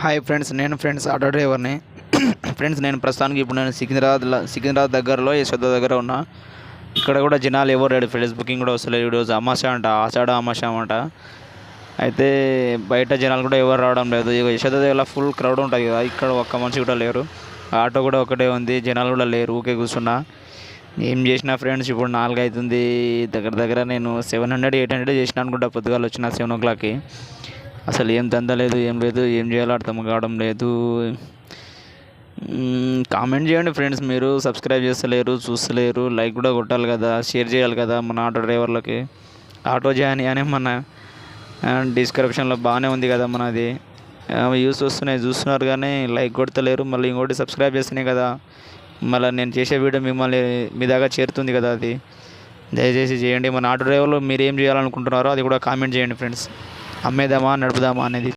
Hi friends, నేను auto డ్రైవర్ని. Friends, నేను ప్రస్తుతానికి ఇప్పుడు సికింద్రాబాద్ దగ్గరలో యశోద దగ్గర ఉన్నా. ఇక్కడ కూడా జనాలు ఎవరు లేడు ఫ్రెండ్స్. బుకింగ్ కూడా వస్తలేదు. ఈరోజు అమావాస్య అంట, ఆషాఢ అమావాస్య అంట. అయితే బయట జనాలు కూడా ఎవరు రావడం లేదు. ఇక యశోద దగ్గర ఫుల్ క్రౌడ్ ఉంటుంది కదా, ఇక్కడ ఒక్క మనిషి కూడా లేరు. ఆటో కూడా ఒకటే ఉంది, జనాలు కూడా లేరు. ఊకే కూర్చున్నా. ఏం చేసిన ఫ్రెండ్స్, ఇప్పుడు 4 అవుతుంది. దగ్గర నేను 700 800 చేసిన అనుకుంటా. పొద్దుగాల వచ్చిన 7 o'clockకి. అసలు ఏం దందా లేదు, ఏం లేదు. ఏం చేయాలో అర్థం కావడం లేదు. కామెంట్ చేయండి ఫ్రెండ్స్. మీరు సబ్స్క్రైబ్ చేస్తలేరు, చూస్తలేరు. లైక్ కూడా కొట్టాలి కదా, షేర్ చేయాలి కదా మన ఆటో డ్రైవర్లకి. ఆటో జాయిన్ అని మన డిస్క్రిప్షన్లో బాగానే ఉంది కదా మనది. వ్యూస్ వస్తున్నాయి, చూస్తున్నారు కానీ లైక్ కొడతలేరు. మళ్ళీ ఇంకోటి సబ్స్క్రైబ్ చేస్తేనే కదా మళ్ళీ నేను చేసే వీడియో మీ దాకా చేరుతుంది కదా. అది దయచేసి చేయండి. మన ఆటో డ్రైవర్లు మీరు ఏం చేయాలనుకుంటున్నారో అది కూడా కామెంట్ చేయండి ఫ్రెండ్స్. అమ్మేద్దామా, నడుపుదామా అనేది.